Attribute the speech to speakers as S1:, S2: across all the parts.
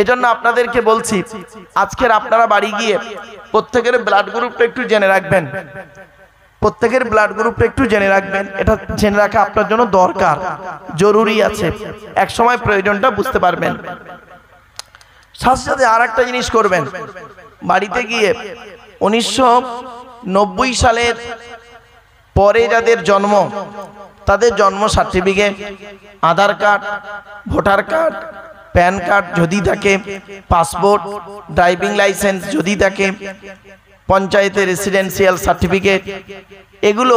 S1: এজন্য আপনাদেরকে বলছি, আজকের আপনারা বাড়ি গিয়ে প্রত্যেকের ব্লাড গ্রুপটা একটু জেনে রাখবেন। প্রত্যেকের ব্লাড গ্রুপটা একটু জেনে রাখবেন। এটা জেনে রাখা আপনার জন্য দরকার, জরুরি আছে। এক সময় প্রয়োজনটা বুঝতে পারবেন। সাথে সাথে আর একটা জিনিস করবেন, বাড়িতে গিয়ে 1990 সালের পরে যাদের জন্ম, তাদের জন্ম certificate, Aadhaar card, voter card, PAN card যদি থাকে, পাসপোর্ট, ড্রাইভিং লাইসেন্স যদি থাকে, পঞ্চায়েতের রেসিডেন্সিয়াল সার্টিফিকেট, এগুলো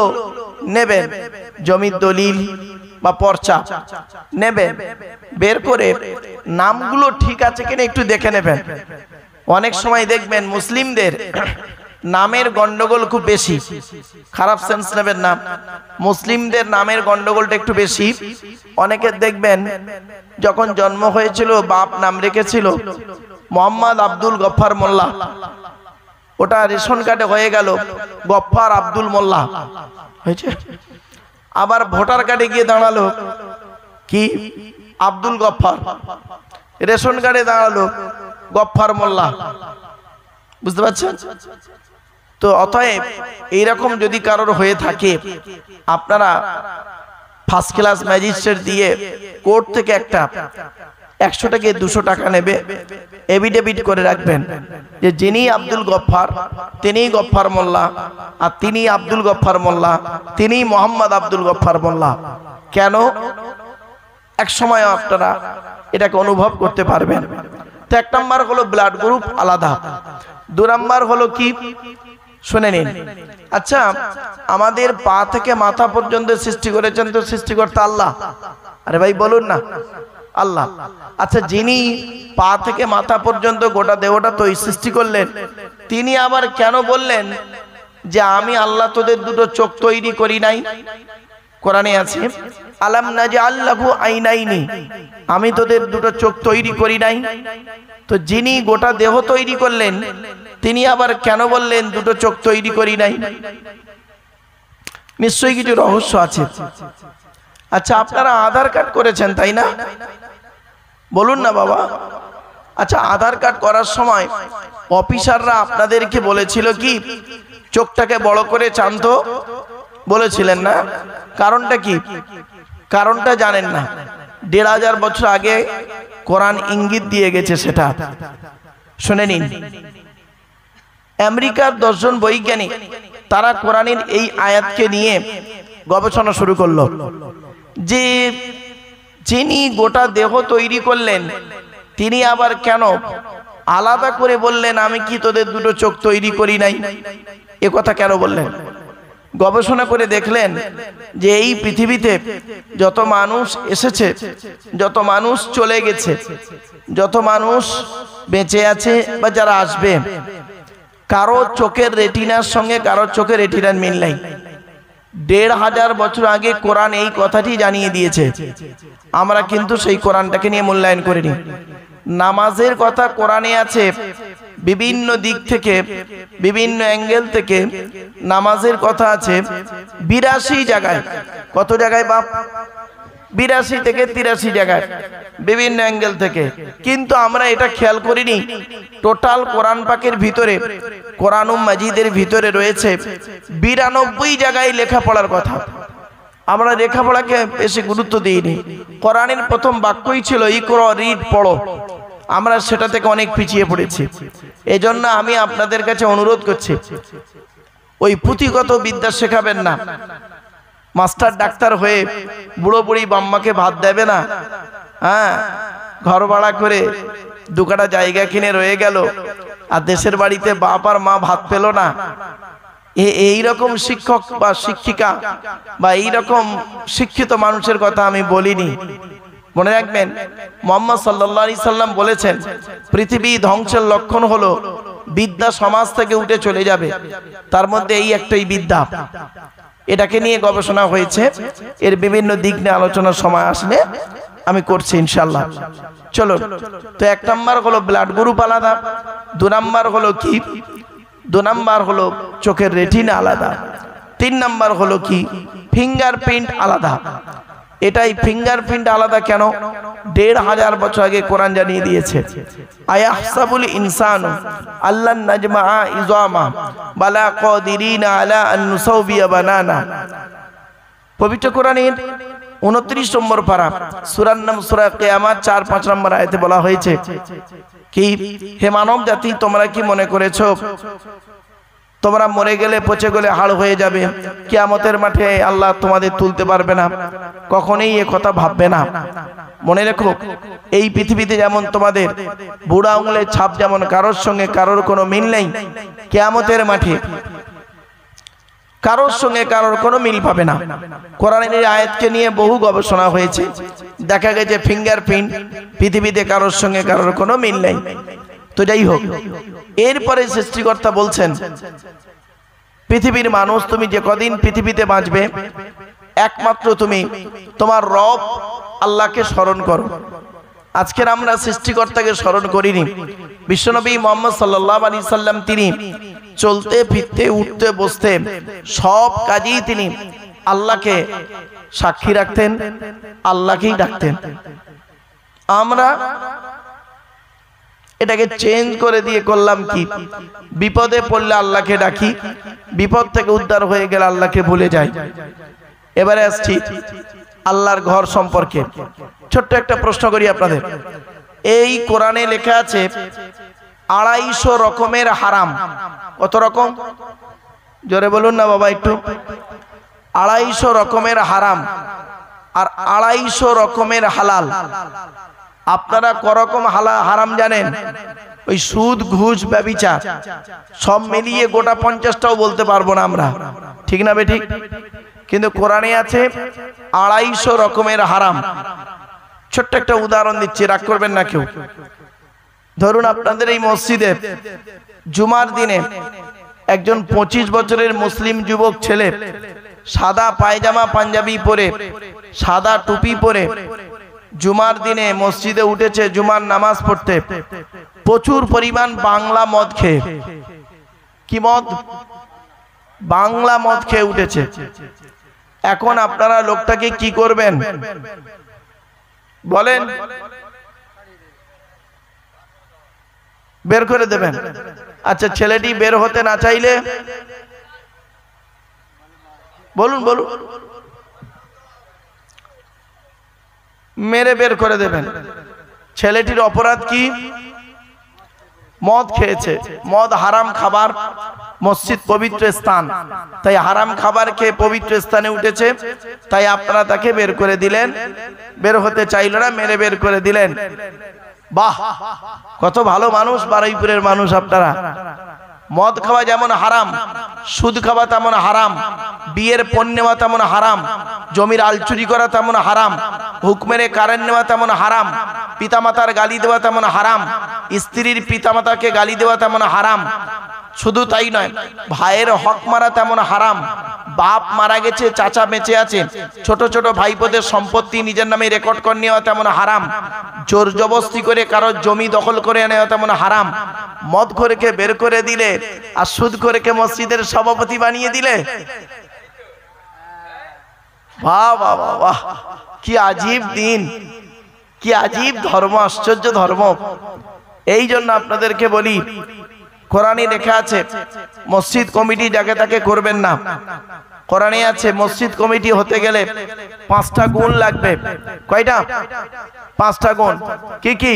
S1: নেবেন। জমির দলিল বা পর্চা নেবেন, বের করে নামগুলো ঠিক আছে কিনা একটু দেখে নেবেন। অনেক সময় দেখবেন মুসলিমদের নামের গন্ডগোল খুব বেশি, খারাপ সেন্স নেবেন না, মুসলিমদের নামের গন্ডগোলটা একটু বেশি। অনেকের দেখবেন যখন জন্ম হয়েছিল বাপ নাম রেখেছিল মোহাম্মদ আব্দুল গফফার মোল্লা, ওটা রেশন কার্ডে হয়ে গেল গফফার আব্দুল মোল্লা হয়েছে। আবার ভোটার কার্ডে গিয়ে দাঁড়ালো কি আব্দুল গফফার, রেশন কার্ডে দাঁড়ালো গফফার মোল্লা। বুঝতে পারছেন তো? অতএব এইরকম যদি কারোর হয়ে থাকে, আপনারা ফার্স্ট ক্লাস ম্যাজিস্ট্রেট দিয়ে কোর্ট থেকে একটা 100 থেকে 200 টাকা নেবে, এভিডেভিট করে রাখবেন যে যিনি আব্দুল গফফার তিনি গফফার মোল্লা, আর তিনি আব্দুল গফফার মোল্লা, তিনি মোহাম্মদ আব্দুল গফফার মোল্লা। কেন? এক সময় আপনারা এটাকে অনুভব করতে পারবেন। তো 1 নম্বর হলো ব্লাড গ্রুপ আলাদা। 2 নম্বর হলো কি, শুনে নিন। আচ্ছা, আমাদের পা থেকে মাথা পর্যন্ত সৃষ্টি করেছেন তো সৃষ্টিকর্তা আল্লাহ। আরে ভাই বলুন না, আল্লাহ। আচ্ছা, যিনি পা থেকে মাথা পর্যন্ত গোটা দেহটা তো সৃষ্টি করলেন, তিনি আবার কেন বললেন যে আমি আল্লাহ তোদের দুটো চোখ তৈরি করি নাই? কোরআনে আছে আলাম নাজআল লাহু আইনাইনি, আমি তোদের দুটো চোখ তৈরি করি নাই। তো যিনি গোটা দেহ তৈরি করলেন, তিনি আবার কেন বললেন দুটো চোখ তৈরি করি নাই? নিশ্চয়ই কিছু রহস্য আছে। আচ্ছা, আপনারা আধার কার্ড করেছেন তাই না? বলুন না বাবা। আচ্ছা, আধার কার্ড করার সময় অফিসাররা আপনাদেরকে বলেছিল কি চোখটাকে বড় করে চান্ত? বলেছিলেন না? কারণটা কি? কারণটা জানেন না। 1500 বছর আগে কোরআন ইঙ্গিত দিয়ে গেছে, সেটা শুনে নিন। আমেরিকার 10 জন বৈজ্ঞানিক তারা কোরআনের এই আয়াতকে নিয়ে গবেষণা শুরু করলো যে যিনি গোটা দেহ তৈরি করলেন, তিনি আবার কেন আলাদা করে বললেন আমি কি তোদের দুটো চোখ তৈরি করি নাই? এ কথা কেন বললেন? গবেষণা করে দেখলেন যে এই পৃথিবীতে যত মানুষ এসেছে, যত মানুষ চলে গেছে, যত মানুষ বেঁচে আছে বা যারা আসবে, কারো চোখের রেটিনার সঙ্গে কারো চোখের রেটিনার মিল নাই। 1500 বছর আগে কোরআন এই কথাটি জানিয়ে দিয়েছে। আমরা কিন্তু সেই কোরআনটাকে নিয়ে মূল্যায়ন করিনি। নামাজের কথা কোরআনে আছে, বিভিন্ন দিক থেকে বিভিন্ন অ্যাঙ্গেল থেকে নামাজের কথা আছে 82 জায়গায়। কত জায়গায় বাপ? 82 থেকে 83 জায়গায় বিভিন্ন অ্যাঙ্গেল থেকে। কিন্তু আমরা এটা খেয়াল করিনি, টোটাল কোরআন পাকের ভিতরে, কোরআনুম মাজিদের ভিতরে রয়েছে 92 জায়গায় লেখাপড়ার কথা। আমরা লেখাপড়াকে বেশি গুরুত্ব দিইনি। কোরআনের প্রথম বাক্যই ছিল ইকরা, রিড, পড়ো। আমরা সেটা থেকে অনেক পিছিয়ে পড়েছি। এজন্য আমি আপনাদের কাছে অনুরোধ করছি, ওই পুঁথিগত বিদ্যা শেখাবেন না। মাস্টার ডাক্তার হয়ে বুড়ো বুড়ি বাম্মাকে ভাত দেবে না। হ্যাঁ, ঘর ভাড়া করে 2 কাঠা জায়গা কিনে রয়ে গেল, আর দেশের বাড়িতে বাপ আর মা ভাত পেল না। এইরকম শিক্ষক বা শিক্ষিকা বা এইরকম শিক্ষিত মানুষের কথা আমি বলিনি। মনে রাখবেন, মুহাম্মদ সাল্লাল্লাহু আলাইহি সাল্লাম বলেছেন পৃথিবী ধ্বংসের লক্ষণ হলো বিদ্যা সমাজ থেকে উঠে চলে যাবে। তার মধ্যে এই একটাই বিদ্যা। এটাকে নিয়ে গবেষণা হয়েছে, এর বিভিন্ন দিক নিয়ে আলোচনার সময় আসলে আমি করছি ইনশাআল্লাহ। চলো, তো 1 নাম্বার হলো ব্লাড গ্রুপ আলাদা। 2 নাম্বার হলো কি? 2 নাম্বার হলো চোখের রেটিনা আলাদা। 3 নাম্বার হলো কি? ফিঙ্গারপ্রিন্ট আলাদা। এটাই ফিঙ্গারপ্রিন্ট আলাদা কেন? ১৫০০ বছর আগে কোরআন জানিয়ে দিয়েছে। আয়াহসাবুল ইনসানু আল্লান নাজমাআ ইযামা বালা কাদিরিনা আলা আন নুসাউবিয়া বানানা। পবিত্র কোরআনের ২৯ নম্বর পারা, সূরার নাম সূরা কিয়ামত ৪-৫ নম্বর আয়াতে বলা হয়েছে কি, হে মানব জাতি, তোমরা কি মনে করেছো তোমরা মরে গেলে পচে গেলে হাড় হয়ে যাবে, কিয়ামতের মাঠে আল্লাহ তোমাদের তুলতে পারবে না? কখনোই এ কথা ভাববে না। মনে রেখো, এই পৃথিবীতে যেমন তোমাদের বুড়া আঙুলের ছাপ যেমন কারোর সঙ্গে কারোর কোনো মিল নেই, কিয়ামতের মাঠে কারোর সঙ্গে কারোর কোনো মিল পাবে না। কোরআনের এই আয়াতকে নিয়ে বহু গবেষণা হয়েছে, দেখা গেছে ফিঙ্গারপ্রিন্ট পৃথিবীতে কারোর সঙ্গে কারোর কোনো মিল নেই। তো যাই হোক, এরপরে সৃষ্টিকর্তা বলছেন, পৃথিবীর মানুষ, তুমি যে কদিন পৃথিবীতে বাঁচবে একমাত্র তুমি তোমার রব আল্লাহকে স্মরণ করো। আজকের আমরা সৃষ্টিকর্তাকে স্মরণ করিনি। বিশ্বনবী মুহাম্মদ সাল্লাল্লাহু আলাইহি সাল্লাম তিনি চলতে ফিরতে উঠতে বসতে সব কাজেই তিনি আল্লাহকে সাক্ষী রাখতেন, আল্লাহকেই ডাকতেন। আমরা এটাকে চেঞ্জ করে দিয়ে করলাম কি, বিপদে পড়লে আল্লাহকে ডাকি, বিপদ থেকে উদ্ধার হয়ে গেলে আল্লাহকে ভুলে যাই। এবারে আসছি আল্লাহর ঘর সম্পর্কে। ছোট্ট একটা প্রশ্ন করি আপনাদের। এই কোরআনে লেখা আছে ২৫০ রকমের হারাম। কত রকম? জোরে বলুন না বাবা একটু। ২৫০ রকমের হারাম আর ২৫০ রকমের হালাল। আপনারা করকম হারাম জানেন? ওই সুদ, ঘুষ, ব্যভিচার সব মিলিয়ে গোটা ৫০টাও বলতে পারবো না আমরা, ঠিক না বেঠিক? কিন্তু কোরআনে আছে ২৫০ রকমের হারাম। ছোট্ট একটা উদাহরণ দিচ্ছি, রাগ করবেন না কেউ। ধরুন আপনাদের এই মসজিদে জুমার দিনে একজন ২৫ বছরের মুসলিম যুবক ছেলে সাদা পায়জামা পাঞ্জাবি পরে, সাদা টুপি পরে জুমার দিনে মসজিদে উঠেছে জুমার নামাজ পড়তে, প্রচুর পরিমাণ বাংলা মদ খেয়ে। কি মদ? বাংলা মদ খেয়ে উঠেছে। এখন আপনারা লোকটাকে কি করবেন বলেন? বের করে দেবেন? আচ্ছা, ছেলেটি বের হতে না চাইলে বলুন বলুন, মেরে বের করে দেবেন। ছেলেটির অপরাধ কি? মদ খেয়েছে। মদ হারাম খাবার, মসজিদ পবিত্র স্থান, তাই হারাম খাবার খেয়ে পবিত্র স্থানে উঠেছে, তাই আপনারা তাকে বের করে দিলেন। বের হতে চাইল না, মেরে বের করে দিলেন। বাহ, কত ভালো মানুষ বারুইপুরের মানুষ আপনারা। মদ খাওয়া যেমন হারাম, সুদ খাওয়া তেমন হারাম, বিয়ের পণ নেওয়া তেমন হারাম, জমির আলচুরি করা তেমন হারাম, হুক মেরে কারেন্ট নেওয়া তেমন হারাম, পিতামাতার গালি দেওয়া তেমন হারাম, স্ত্রীর পিতামাতাকে গালি দেওয়া তেমন হারাম। শুধু তাই নয়, ভাইয়ের হক মারা তেমন হারাম। বাপ মারা গেছে, চাচা বেঁচে আছে, ছোট ছোট ভাইপোদের সম্পত্তি নিজের নামে রেকর্ড করে নেওয়া তেমন হারাম। জোর জবস্তি করে কারোর জমি দখল করে নেওয়া তেমন হারাম। মদ খোরকে বের করে দিলে আর সুদ খোরকে মসজিদের সভাপতি বানিয়ে দিলে। বাহ বাহ বাহ, কি আজীব দিন, কি আজীব ধর্ম, আশ্চর্য ধর্ম। এই জন্য আপনাদেরকে বলি, কোরআনে লেখা আছে মসজিদ কমিটি যাকে তাকে করবেন না। কোরআনে আছে মসজিদ কমিটি হতে গেলে ৫টা গুণ লাগবে। কয়টা? ৫টা গুণ। কি কি?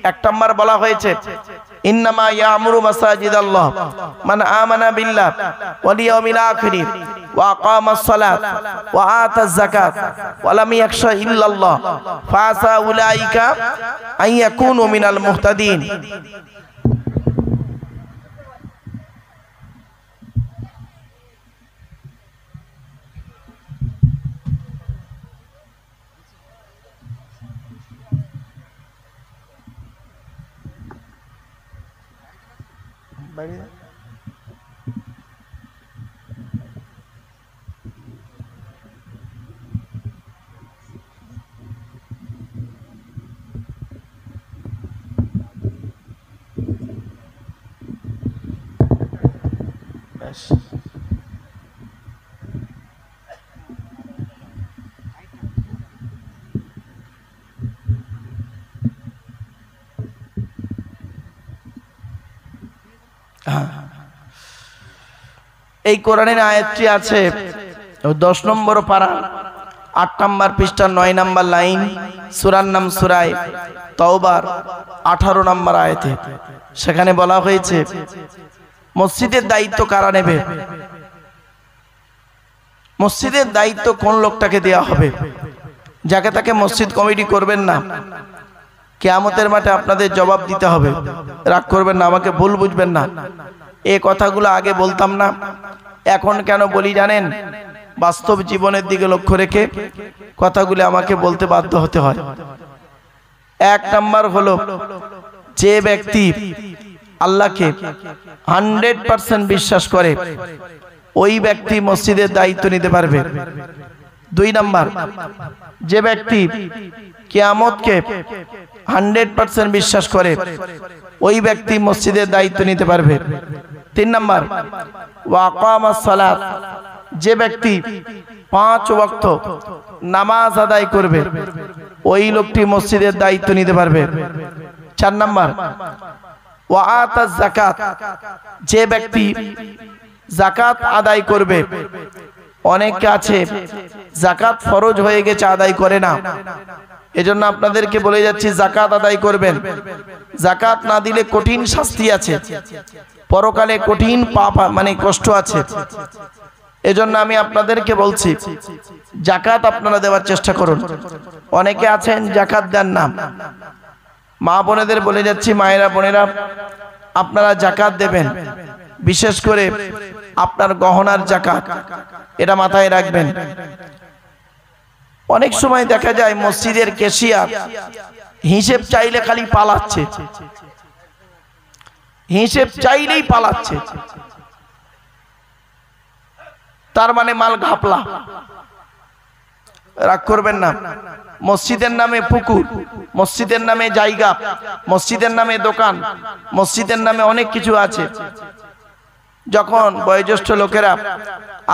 S1: ১ নম্বর বলা হয়েছে, ইন্নামা ইয়ামুরু মাসাজিদাল্লাহ মান আমানা বিল্লাহ ওয়াল ইয়াউমিল আখির ওয়া আকামাস সালাত ওয়া আতাজ যাকাত ওয়া লাম ইয়াখশা ইল্লাল্লাহ ফাসা উলাইকা আন ইয়াকুনু মিনাল মুহতাদিন। এই কোরআনের আয়াতটি আছে 10 নম্বর পারা 8 নম্বর পৃষ্ঠা 9 নম্বর লাইন, সূরার নাম সূরা তাওবার 18 নম্বর আয়াতে। সেখানে বলা হয়েছে মসজিদের দায়িত্ব কারা নেবে, মসজিদের দায়িত্ব কোন লোকটাকে দেওয়া হবে। যাকে তাকে মসজিদ কমিটি করবেন না, কিয়ামতের মাঠে আপনাদের জবাব দিতে হবে। রাগ করবেন না, আমাকে ভুল বুঝবেন না। এই কথাগুলো আগে বলতাম না, এখন কেন বলি জানেন? বাস্তব জীবনের দিকে লক্ষ্য রেখে কথাগুলো আমাকে বলতে বাধ্য হতে হয়। 1 নাম্বার হলো, যে ব্যক্তি আল্লাহকে 100% বিশ্বাস করে ওই ব্যক্তি মসজিদের দায়িত্ব নিতে পারবে। 2 নাম্বার, যে ব্যক্তি কিয়ামতকে 100% বিশ্বাস করে ওই ব্যক্তি মসজিদের দায়িত্ব নিতে পারবে। 3 নাম্বার, ওয়া আকামাস সালাত, যে ব্যক্তি 5 ওয়াক্ত নামাজ আদায় করবে ওই লোকটি মসজিদের দায়িত্ব নিতে পারবে। 4 নাম্বার, ওয়া আতাজ যাকাত, যে ব্যক্তি যাকাত আদায় করবে। অনেকে আছে যাকাত ফরজ হয়ে গেছে আদায় করে না, এজন্য আপনাদেরকে বলে যাচ্ছি যাকাত আদায় করবেন। যাকাত না দিলে কঠিন শাস্তি আছে, পরকালে কঠিন পাপ মানে কষ্ট আছে। এজন্য আমি আপনাদেরকে বলছি যাকাত আপনারা দেওয়ার চেষ্টা করুন। অনেকে আছেন যাকাত দেন না, মা বোনেদের বলে যাচ্ছি, মায়েরা বোনেরা আপনারা যাকাত দেবেন, বিশেষ করে আপনার গহনার যাকাত, এটা মাথায় রাখবেন। অনেক সময় দেখা যায় মসজিদের ক্যাশিয়ার হিসেব চাইলে খালি পালাচ্ছে, হিসেব চাইলেই পালাচ্ছে, তার মানে মাল ঘাপলা। রাগ করবেন না, মসজিদের নামে পুকুর, মসজিদের নামে জায়গা, মসজিদের নামে দোকান, মসজিদের নামে অনেক কিছু আছে। যখন বয়োজ্যেষ্ঠ লোকেরা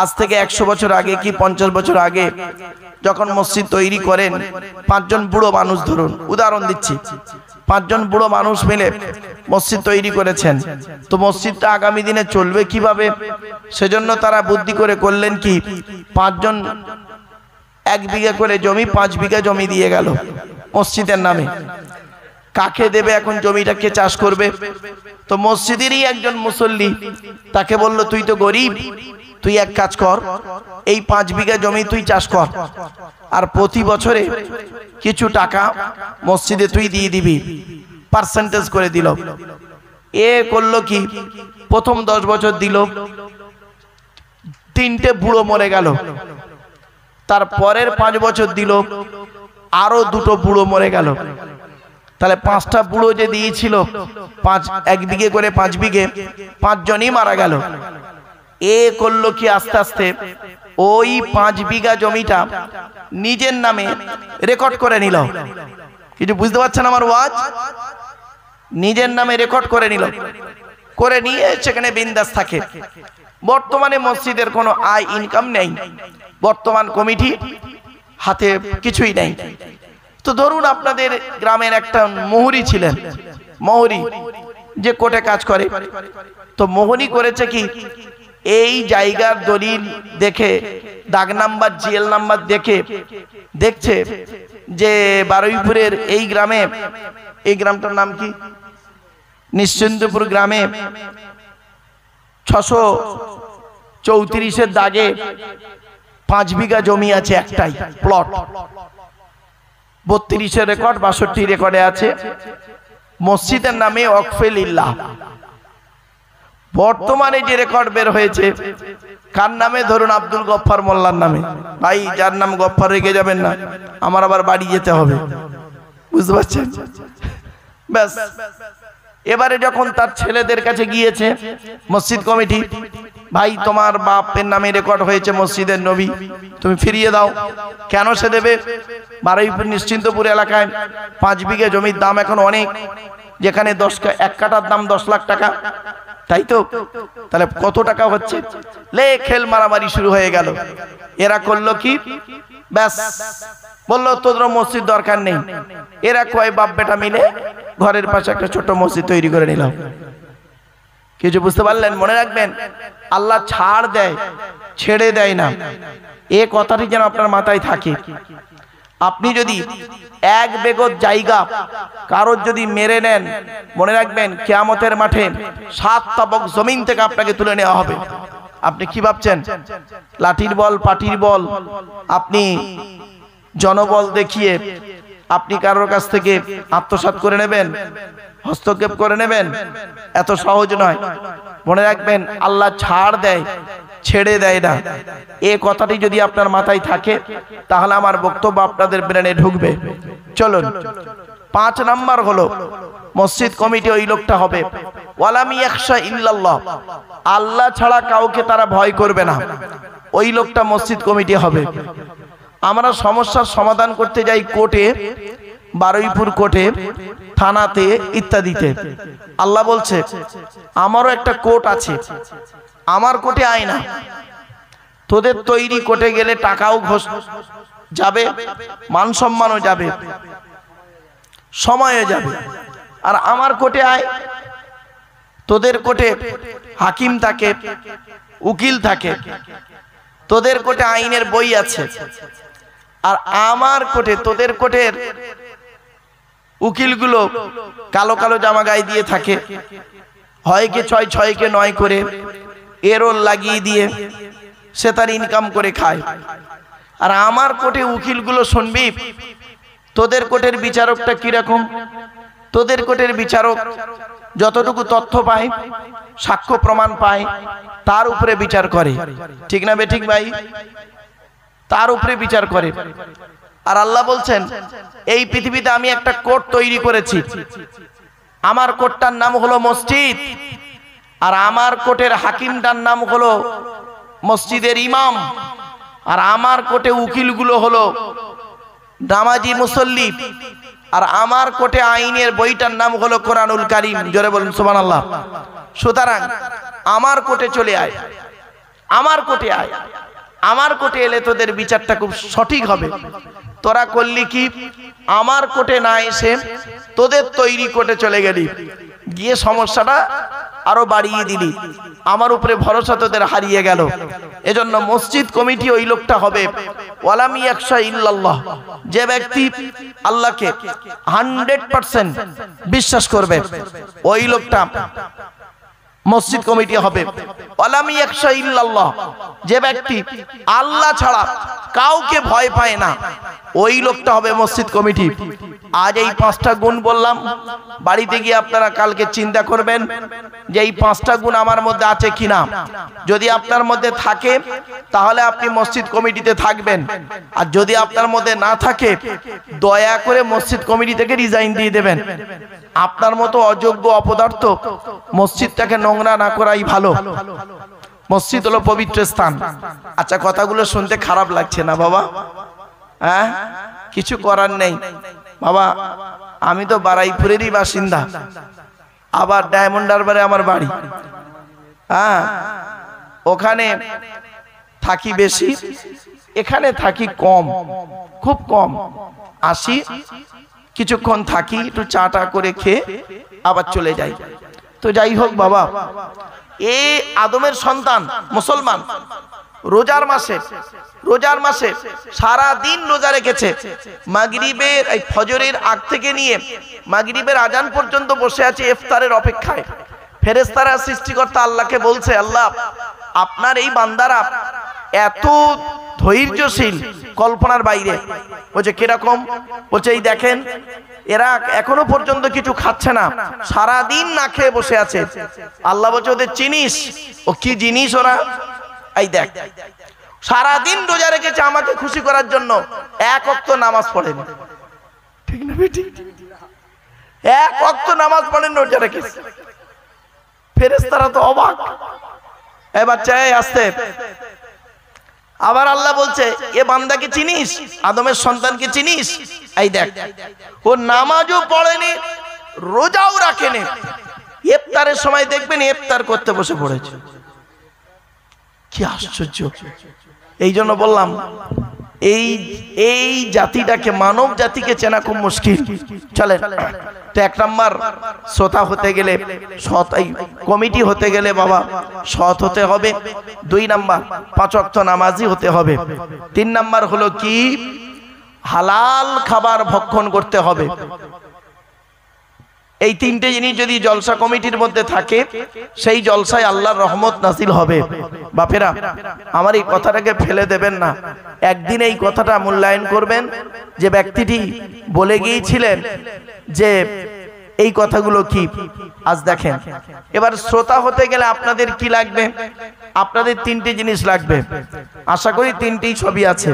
S1: আজ থেকে 100 বছর আগে কি 50 বছর আগে যখন মসজিদ তৈরি করেন, 5 জন বুড়ো মানুষ, ধরুন উদাহরণ দিচ্ছি, 5 জন বুড়ো মানুষ মিলে মসজিদ তৈরি করেছেন। তো মসজিদটা আগামী দিনে চলবে কিভাবে, সেজন্য তারা বুদ্ধি করে করলেন কি, 5 জন 1 বিঘা করে জমি, 5 বিঘা জমি দিয়ে গেল মসজিদের নামে। কাকে দেবে এখন জমিটা, কে চাষ করবে? তো মসজিদেরই একজন মুসল্লি তাকে বলল, তুই তো গরিব, তুই এক কাজ কর, এই 5 বিঘা জমি তুই চাষ কর, আর প্রতি বছরে কিছু টাকা মসজিদে তুই দিয়ে দিবি, পার্সেন্টেজ করে দিল। এ করলো কি, প্রথম 10 বছর দিল, 3টে বুড়ো মরে গেল। তার পরের 5 বছর দিল, আরো 2টো বুড়ো মরে গেল। তাহলে 5টা বুড়ো যে দিয়েছিল 1 বিঘে করে 5 বিঘে, 5 জনই মারা গেল। এ করলো কি, আস্তে আস্তে ওই 5 বিঘা জমিটা নিজের নামে রেকর্ড করে নিল। কিছু বুঝতে পারছেন আমার ওয়াজ? নিজের নামে রেকর্ড করে নিল, করে নিয়ে সেখানে বিন্দাস থাকে। বর্তমানে মসজিদের কোনো আয় ইনকাম নেই, বর্তমান কমিটি হাতে কিছুই নেই। তো ধরুন আপনাদের গ্রামের একটা মোহরি ছিলেন, মোহরি যে কোর্টে কাজ করে, তো মোহরি করেছে কি, এই জায়গার দলিল দেখে, দাগ নাম্বার, জিএল নাম্বার দেখে দেখছে যে বারুইপুরের এই গ্রামে, এই গ্রামটার নাম কি, নিশ্চিন্তপুর গ্রামে 634-এর দাগে 5 বিঘা জমি আছে, একটাই প্লট। 32-এর রেকর্ড, 62 রেকর্ডে আছে, মসজিদের নামে ওয়াকফে লিল্লাহ। বর্তমানে যে রেকর্ড বের হয়েছে কার নামে, ধরুন আব্দুল গফফার মোল্লার নামে। ভাই যার নাম গফফার রেখে যাবেন না, আমার আবার বাড়ি যেতে হবে, বুঝতে পারছেন? ব্যাস, এবারে যখন তার ছেলেদের কাছে গিয়েছে মসজিদ কমিটি, ভাই তোমার বাপের নামে রেকর্ড হয়েছে মসজিদের নবী, তুমি ফিরিয়ে দাও। কেন সে দেবে? বারুইপুর নিশ্চিন্তপুর এলাকায় 5 বিঘা জমির দাম এখন অনেক, যেখানে 1 কাঠার দাম 10 লাখ টাকা, তাই তো? তাহলে কত টাকা হচ্ছে? লে খেল মারামারি শুরু হয়ে গেল। এরা করলো কি, ব্যাস বললো তোদের মসজিদ দরকার নেই। এরা কয় বাপ বেটা মিলে ঘরের পাশে একটা ছোট মসজিদ তৈরি করে নিল। কিছু বুঝতে পারলেন? মনে রাখবেন, আল্লাহ ছাড় দেয়, ছেড়ে দেয় না, এ কথাটি যেন আপনার মাথায় থাকে। আপনি যদি এক বেগত জায়গা কারোর যদি মেরে নেন, মনে রাখবেন কিয়ামতের মাঠে 7 তাবক জমিন থেকে আপনাকে তুলে নেওয়া হবে। আপনি কি ভাবছেন লাঠির বল, পাটির বল, আপনি জনবল দেখিয়ে আপনি কারোর কাছ থেকে আত্মসাৎ করে নেবেন, হস্তক্ষেপ করে নেবেন? এত সহজ নয়। মনে রাখবেন, আল্লাহ ছাড় দেয়, ছেড়ে দেয় না, এ কথাটি যদি আপনার মাথায় থাকে তাহলে আমার বক্তব্য আপনাদের ব্রেনে ঢুকবে। চলুন, 5 নাম্বার হলো মসজিদ কমিটি ওই লোকটা হবে ওয়ালাম ইয়াখশা ইল্লাল্লাহ, আল্লাহ ছাড়া কাউকে তারা ভয় করবে না, ওই লোকটা মসজিদ কমিটি হবে। আমরা সমস্যার সমাধান করতে যাই কোর্টে, বারুইপুর কোর্টে, থানাতে ইত্যাদিতে। আল্লাহ বলছে আমারও একটা কোর্ট আছে, আমার কোর্টে আয় না। তোদের তৈরি কোর্টে গেলে টাকাও ঘোষ যাবে, মান সম্মানও যাবে, সময়ও যাবে। আর আমার কোর্টে আয়, তোদের কোর্টে হাকিম থাকে, উকিল থাকে, তোদের কোর্টে আইনের বই আছে। আর আমার কোর্টে, তোদের কোর্টের উকিলগুলো কালো কালো জামা গায়ে দিয়ে থাকে, হয়কে 6, 6কে 9 করে এরোল লাগিয়ে দিয়ে সে তার ইনকাম করে খায়। আর আমার কোর্টে উকিলগুলো শুনবি তোদের কোর্টের বিচারকটা কিরকম, তোদের কোর্টের বিচারক যতটুকু তথ্য পায়, সাক্ষ্য প্রমাণ পায়, তার উপরে বিচার করে। ঠিক না বে ঠিক ভাই? তার উপরে বিচার করে। আর আল্লাহ বলছেন এই পৃথিবীতে আমি একটা কোর্ট তৈরি করেছি, আমার কোর্টটার নাম হলো মসজিদ। আর আমার কোর্টের হাকিমটার নাম হলো মসজিদের ইমাম। আর আমার কোর্টে উকিলগুলো হলো নামাজি মুসল্লি। আর আমার কোর্টে আইনের বইটার নাম হলো কোরআনুল কারীম। জোরে বলুন সুবহানাল্লাহ। সুতরাং আমার কোর্টে চলে আয়, আমার কোর্টে আয়, আমার কোর্টে এলে তোদের বিচারটা খুব সঠিক হবে। তোরা করলি কি, আমার কোর্টে না এসে তোদের তৈরি কোর্টে চলে গেলি, গিয়ে সমস্যাটা আরো বাড়িয়ে দিলি, আমার উপরে ভরসা তোদের হারিয়ে গেল। এজন্য মসজিদ কমিটি ওই লোকটা হবে ওয়ালাম ইয়াখশা ইল্লাল্লাহ, যে ব্যক্তি আল্লাহকে 100% বিশ্বাস করবে, ওই লোকটা মসজিদ কমিটি হবে। ওয়ালাম ইয়াখশা ইল্লাল্লাহ, যে ব্যক্তি আল্লাহ ছাড়া কাউকে ভয় পায় না, ওই লোকটা হবে মসজিদ কমিটি। আজ এই 5টা গুণ বললাম, বাড়িতে গিয়ে আপনারা কালকে চিন্তা করবেন যে এই 5টা গুণ আমার মধ্যে আছে কিনা। যদি আপনার মধ্যে থাকে তাহলে আপনি মসজিদ কমিটিতে থাকবেন, আর যদি আপনার মধ্যে না থাকে দয়া করে মসজিদ কমিটি থেকে রিজাইন দিয়ে দেবেন। আপনার মতো অযোগ্য অপদার্থ মসজিদটাকে নোংরা না করাই ভালো। মসজিদ হলো পবিত্র স্থান। আচ্ছা, কথাগুলো শুনতে খারাপ লাগছে না বাবা? হ্যাঁ, কিছু করার নেই বাবা। আমি তো বারুইপুরেরই বাসিন্দা, আবার ডায়মন্ড হারবারে আমার বাড়ি। হ্যাঁ, ওখানে থাকি বেশি, এখানে থাকি কম, খুব কম। আসি, কিছুক্ষণ থাকি, একটু চাটা করে খেয়ে আবার চলে যাই। তো যাই হোক বাবা, এ আদমের সন্তান মুসলমান রোজার মাসে সারা দিন রোজা রেখেছে। মাগরিবের এই ফজরের আগ থেকে নিয়ে মাগরিবের আজান পর্যন্ত বসে আছে ইফতারের অপেক্ষায়। ফেরেশতারা সৃষ্টিকর্তা আল্লাহকে বলছে, আল্লাহ আপনার এই বান্দারা এত ধৈর্যশীল, কল্পনার বাইরে। বলছে কিরকম? বলছে এই দেখেন, এরা এখনো পর্যন্ত কিছু খাচ্ছে না, সারা দিন না খেয়ে বসে আছে। আল্লাহ বলছে ওদের চিনিস? ও কি জিনিস ওরা? এই দেখ, সারা দিন রোজা রেখেছে আমাকে খুশি করার জন্য, এক ওয়াক্ত নামাজ পড়েন। ঠিক না বেটি? এক ওয়াক্ত নামাজ পড়েন, রোজা রেখেছে। ফেরেশতারা তো অবাক। এ বাচ্চা, এই আসতে। আবার আল্লাহ বলছে, এ বান্দাকে চিনিস? আদমের সন্তানকে চিনিস? এই দেখ, ও নামাজও পড়েনি, রোজাও রাখেনি, ইফতারের সময় দেখবেন ইফতার করতে বসে পড়েছে। কি আশ্চর্য! এই জন্য বললাম এই জাতিটাকে, মানব জাতিকে চেনা খুব মুশকিল। চলেন, তো 1 নাম্বার শ্রোতা হতে গেলে সৎ, এই কমিটি হতে গেলে বাবা সৎ হতে হবে। 2 নাম্বার 5 ওয়াক্ত নামাজি হতে হবে। 3 নাম্বার হলো কি, হালাল খাবার ভক্ষণ করতে হবে। এই 3টে জিনিস যদি জলসা কমিটির মধ্যে থাকে, সেই জলসায় আল্লাহর রহমত নাজিল হবে। বাপেরা, আমার এই কথাটাকে ফেলে দেবেন না। একদিন এই কথাটা মূল্যায়ন করবেন যে ব্যক্তিটি বলে গিয়েছিলেন যে এই কথাগুলো কি। আজ দেখেন, এবার শ্রোতা হতে গেলে আপনাদের কি লাগবে? আপনাদের 3টে জিনিস লাগবে। আশা করি 3টেই ছবি আছে।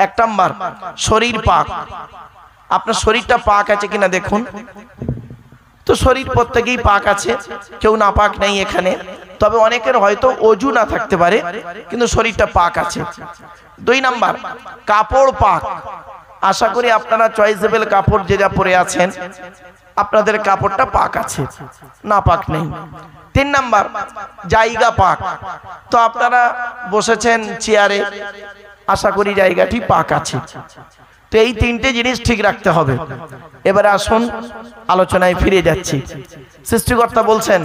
S1: 1 নাম্বার, শরীর পাক। আপনার শরীরটা পাক আছে কিনা দেখুন তো। শরীর প্রত্যেকেই পাক আছে, কেউ না পাক নেই এখানে। তবে অনেকের হয়তো অজু না থাকতে পারে, কিন্তু শরীরটা পাক আছে। 2 নাম্বার, কাপড় পাক। আশা করি আপনারা চয়েসেবল কাপড় যে যা পরে আছেন, আপনাদের কাপড়টা পাক আছে, না পাক নেই। 3 নাম্বার, জায়গা পাক। তো আপনারা বসেছেন চেয়ারে, আশা করি জায়গাটি পাক আছে। তো এই 3টে জিনিস ঠিক রাখতে হবে। এবারে আসুন আলোচনায় ফিরে যাচ্ছি। সৃষ্টিকর্তা বলছেন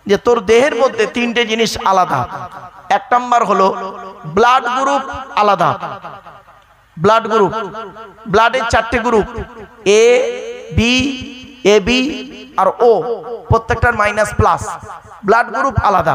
S1: যে তোর দেহের মধ্যে 3টে জিনিস আলাদা। 1 নাম্বার হলো ব্লাড গ্রুপ আলাদা। ব্লাড গ্রুপ, ব্লাডের 4টে গ্রুপ, এ বি, এবি আর ও, প্রত্যেকটার মাইনাস প্লাস। ব্লাড গ্রুপ আলাদা।